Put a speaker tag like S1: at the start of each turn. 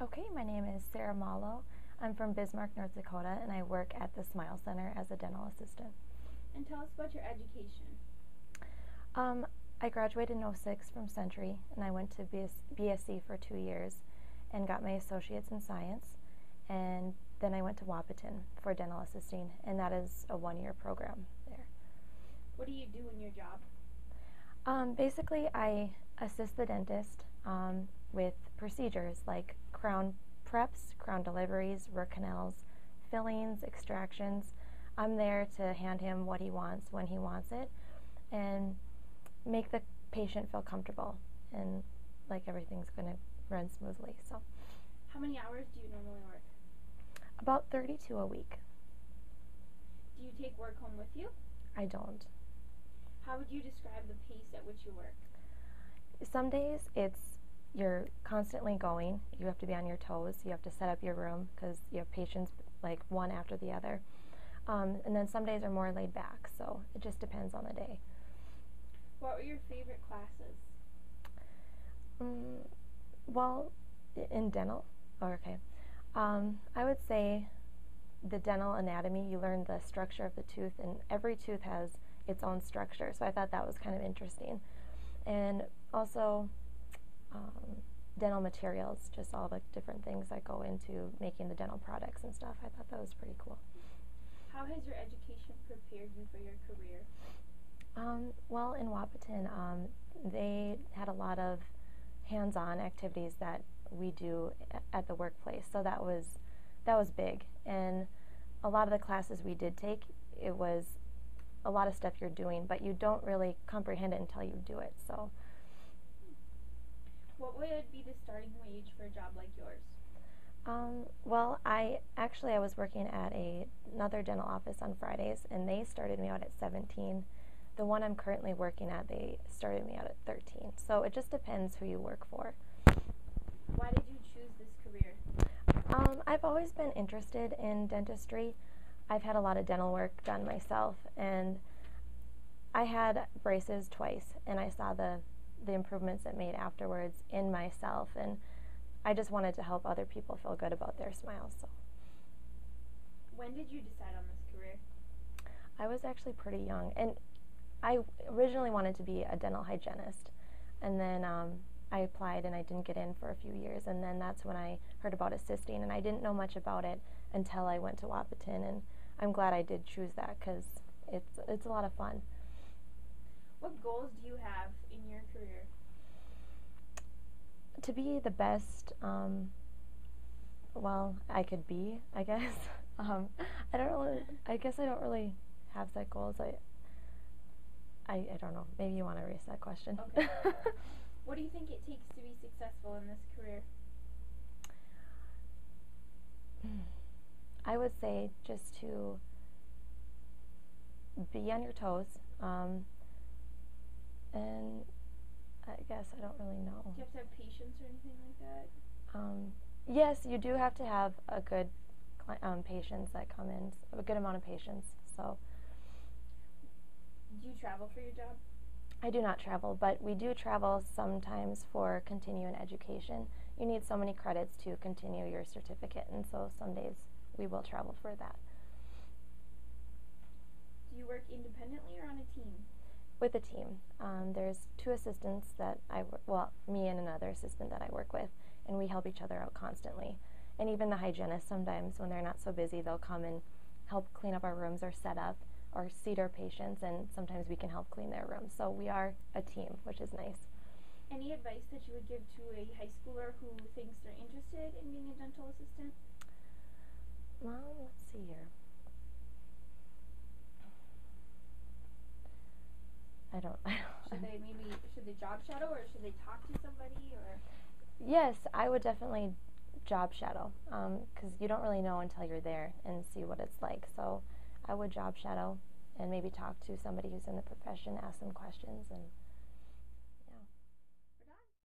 S1: Okay, my name is Sarah Malo. I'm from Bismarck, North Dakota, and I work at the Smile Center as a dental assistant.
S2: And tell us about your education.
S1: Um, I graduated in '06 from Century, and I went to BSc for 2 years and got my associates in science. And then I went to Wapaton for dental assisting, and that is a 1-year program there.
S2: What do you do in your job?
S1: Basically, I assist the dentist with procedures like crown preps, crown deliveries, root canals, fillings, extractions. I'm there to hand him what he wants when he wants it and make the patient feel comfortable and like everything's going to run smoothly. So,
S2: How many hours do you normally work?
S1: about 32 a week.
S2: Do you take work home with you?
S1: I don't.
S2: How would you describe the pace at which you work?
S1: Some days you're constantly going. You have to be on your toes. You have to set up your room because you have patients like one after the other. And then some days are more laid back, so it just depends on the day.
S2: What were your favorite classes?
S1: Well, in dental, okay. I would say the dental anatomy, you learn the structure of the tooth, and every tooth has its own structure, so I thought that was kind of interesting. And also dental materials, just all the different things that go into making the dental products and stuff. I thought that was pretty cool.
S2: How has your education prepared you for your career?
S1: Well, in Wapaton, they had a lot of hands-on activities that we do at the workplace, so that was big. And a lot of the classes we did take, it was a lot of stuff you're doing, but you don't really comprehend it until you do it. So,
S2: What would be the starting wage for a job like yours?
S1: well, I was working at another dental office on Fridays, and they started me out at 17. The one I'm currently working at, they started me out at 13. So it just depends who you work for.
S2: Why did you choose this career?
S1: I've always been interested in dentistry. I've had a lot of dental work done myself, and I had braces twice, and I saw the improvements it made afterwards in myself, and I just wanted to help other people feel good about their smiles. So
S2: When did you decide on this career?
S1: I was actually pretty young, and I originally wanted to be a dental hygienist, and then I applied and I didn't get in for a few years, and then that's when I heard about assisting, and I didn't know much about it until I went to Wapaton, and I'm glad I did choose that because it's a lot of fun.
S2: What goals do you have in your career?
S1: To be the best, well, I could be, I guess. I guess I don't really have set goals. I don't know. Maybe you want to erase that question.
S2: Okay. What do you think it takes to be successful in this career?
S1: I would say just to be on your toes, and I guess I don't really know.
S2: Do you have to have patience or anything like that?
S1: Yes, you do have to have a good patients that come in, a good amount of patients. So
S2: Do you travel for your job?
S1: I do not travel, but we do travel sometimes for continuing education. You need so many credits to continue your certificate, and so some days we will travel for that.
S2: Do you work independently or on a team?
S1: With a team. There's 2 assistants that me and another assistant that I work with, and we help each other out constantly. And even the hygienists, sometimes when they're not so busy, they'll come and help clean up our rooms or set up or seat our patients, and sometimes we can help clean their rooms. So we are a team, which is nice.
S2: Any advice that you would give to a high schooler who thinks they're interested in being a dental assistant?
S1: Well, let's see here. I don't
S2: Should they job shadow, or should they talk to somebody, or?
S1: Yes, I would definitely job shadow, because you don't really know until you're there and see what it's like. So I would job shadow and maybe talk to somebody who's in the profession, ask them questions, and